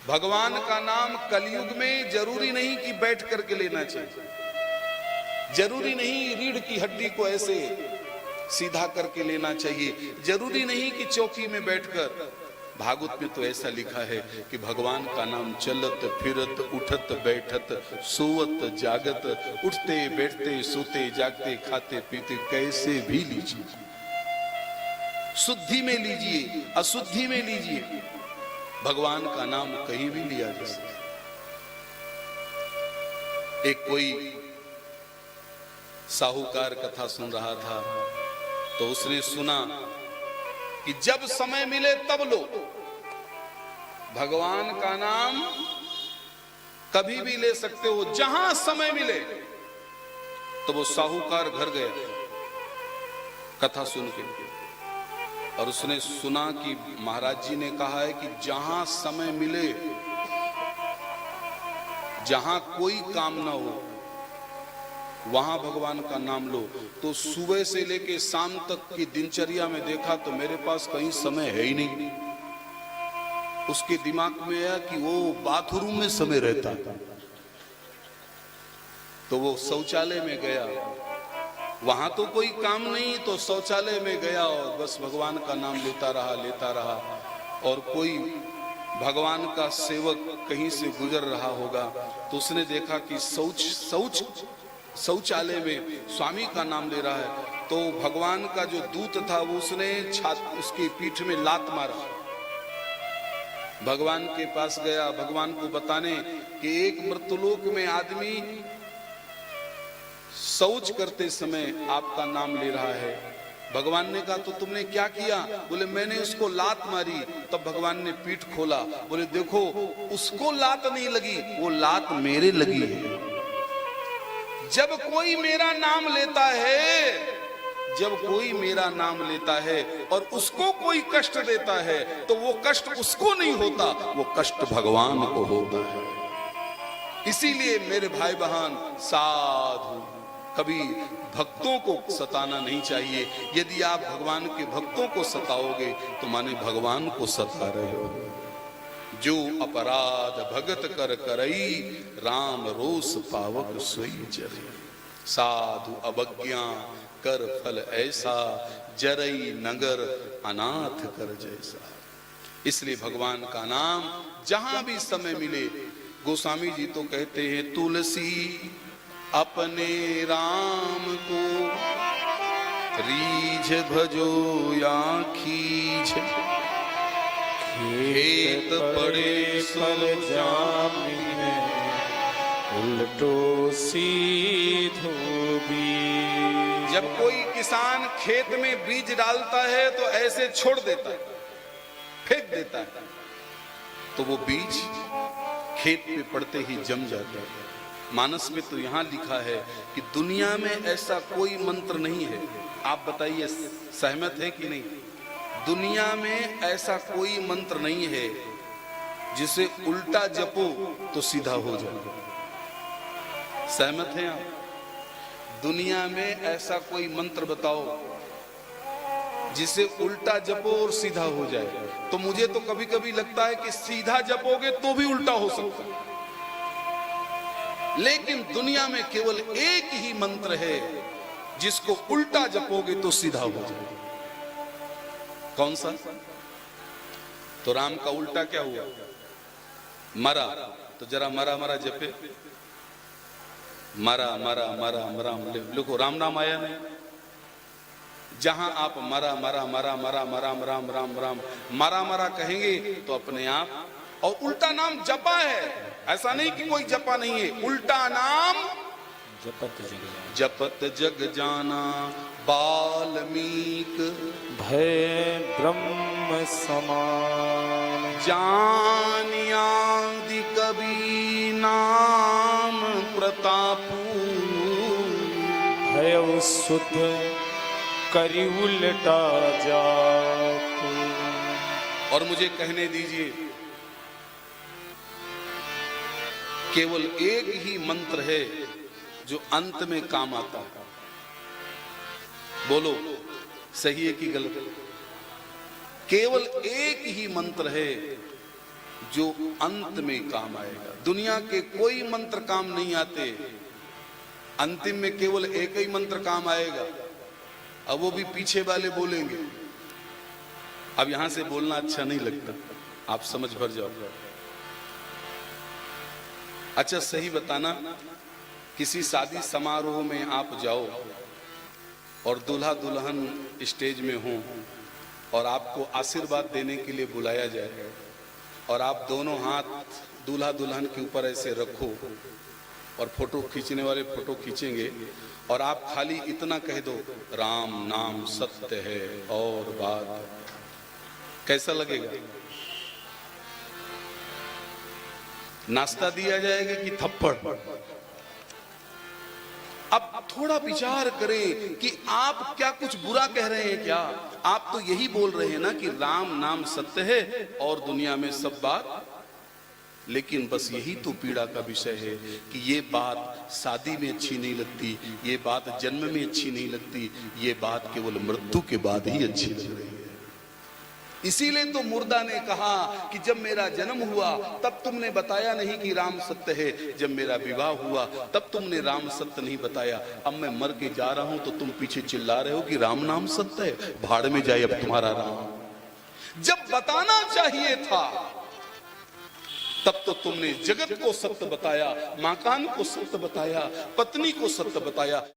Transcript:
भगवान का नाम कलयुग में जरूरी नहीं कि बैठ करके लेना चाहिए, जरूरी नहीं रीढ़ की हड्डी को ऐसे सीधा करके लेना चाहिए, जरूरी नहीं कि चौकी में बैठकर। भागवत में तो ऐसा लिखा है कि भगवान का नाम चलत फिरत उठत बैठत सोवत जागत, उठते बैठते सोते जागते खाते पीते कैसे भी लीजिए, शुद्धि में लीजिए अशुद्धि में लीजिए, भगवान का नाम कहीं भी लिया जा सकता। एक कोई साहूकार कथा सुन रहा था तो उसने सुना कि जब समय मिले तब लो, भगवान का नाम कभी भी ले सकते हो जहां समय मिले। तो वो साहूकार घर गया कथा सुन के, और उसने सुना कि महाराज जी ने कहा है कि जहां समय मिले, जहां कोई काम ना हो, वहां भगवान का नाम लो। तो सुबह से लेके शाम तक की दिनचर्या में देखा तो मेरे पास कहीं समय है ही नहीं। उसके दिमाग में आया कि वो बाथरूम में समय रहता, तो वो शौचालय में गया, वहां तो कोई काम नहीं तो शौचालय में गया और बस भगवान का नाम लेता रहा। और कोई भगवान का सेवक कहीं से गुजर रहा होगा तो उसने देखा कि शौचालय में स्वामी का नाम ले रहा है, तो भगवान का जो दूत था वो उसने उसकी पीठ में लात मारा। भगवान के पास गया भगवान को बताने कि एक मृत्युलोक में आदमी शौच करते समय आपका नाम ले रहा है। भगवान ने कहा तो तुमने क्या किया? बोले मैंने उसको लात मारी। तब भगवान ने पीठ खोला, बोले देखो उसको लात नहीं लगी, वो लात मेरे लगी है। जब कोई मेरा नाम लेता है, जब कोई मेरा नाम लेता है और उसको कोई कष्ट देता है तो वो कष्ट उसको नहीं होता, वो कष्ट भगवान को होता है। इसीलिए मेरे भाई बहन साधु, कभी भक्तों को सताना नहीं चाहिए। यदि आप भगवान के भक्तों को सताओगे तो माने भगवान को सता रहे हो। जो अपराध भगत कर करई, राम रोष पावक सोई जरे। साधु अवज्ञा कर फल ऐसा, जरई नगर अनाथ कर जैसा। इसलिए भगवान का नाम जहां भी समय मिले, गोस्वामी जी तो कहते हैं तुलसी अपने राम को रीझ भजो या खींच, खेत पड़े सब जामिने, उल्टो सीधो बीज। जब कोई किसान खेत में बीज डालता है तो ऐसे छोड़ देता है, फेंक देता है, तो वो बीज खेत पे पड़ते ही जम जाता है। मानस में तो यहां लिखा है कि दुनिया में ऐसा कोई मंत्र नहीं है, आप बताइए सहमत है कि नहीं? दुनिया में ऐसा कोई मंत्र नहीं है जिसे उल्टा जपो तो सीधा हो जाए। सहमत हैं आप? दुनिया में ऐसा कोई मंत्र बताओ जिसे उल्टा जपो और सीधा हो जाए। तो मुझे तो कभी कभी लगता है कि सीधा जपोगे तो भी उल्टा हो सकता है, लेकिन दुनिया में केवल एक ही मंत्र है जिसको उल्टा जपोगे तो सीधा हो जाए। कौन सा? तो राम का उल्टा क्या हुआ? मरा। तो जरा मरा मरा जपे, मरा मरा मरा मरा, लिखो राम नाम आया नहीं। जहां आप मरा मरा मरा मरा मरा राम राम राम मरा मरा कहेंगे तो अपने आप, और उल्टा नाम जपा है, ऐसा नहीं कि कोई जपा नहीं है। उल्टा नाम जपत जग जाना, बाल्मीक भय ब्रह्म समान, जानियादि कबी नाम प्रतापू, भय सुध करी उल्टा जातु। और मुझे कहने दीजिए, केवल एक ही मंत्र है जो अंत में काम आता है। बोलो सही है कि गलत? केवल एक ही मंत्र है जो अंत में काम आएगा। दुनिया के कोई मंत्र काम नहीं आते, अंतिम में केवल एक ही मंत्र काम आएगा, अब वो भी पीछे वाले बोलेंगे। अब यहां से बोलना अच्छा नहीं लगता, आप समझ भर जाओ। अच्छा सही बताना, किसी शादी समारोह में आप जाओ और दूल्हा दुल्हन स्टेज में हो और आपको आशीर्वाद देने के लिए बुलाया जाए और आप दोनों हाथ दूल्हा दुल्हन के ऊपर ऐसे रखो और फोटो खींचने वाले फोटो खींचेंगे और आप खाली इतना कह दो, राम नाम सत्य है, और बात कैसा लगेगा? नाश्ता दिया जाएगा कि थप्पड़? अब थोड़ा विचार करें कि आप क्या कुछ बुरा कह रहे हैं क्या? आप तो यही बोल रहे हैं ना कि राम नाम सत्य है और दुनिया में सब बात। लेकिन बस यही तो पीड़ा का विषय है कि ये बात शादी में अच्छी नहीं लगती, ये बात जन्म में अच्छी नहीं लगती, ये बात केवल मृत्यु के बाद ही अच्छी लग रही है। इसीलिए तो मुर्दा ने कहा कि जब मेरा जन्म हुआ तब तुमने बताया नहीं कि राम सत्य है, जब मेरा विवाह हुआ तब तुमने राम सत्य नहीं बताया, अब मैं मर के जा रहा हूं तो तुम पीछे चिल्ला रहे हो कि राम नाम सत्य है। भाड़ में जाए अब तुम्हारा राम। जब बताना चाहिए था तब तो तुमने जगत को सत्य बताया, मकान को सत्य बताया, पत्नी को सत्य बताया।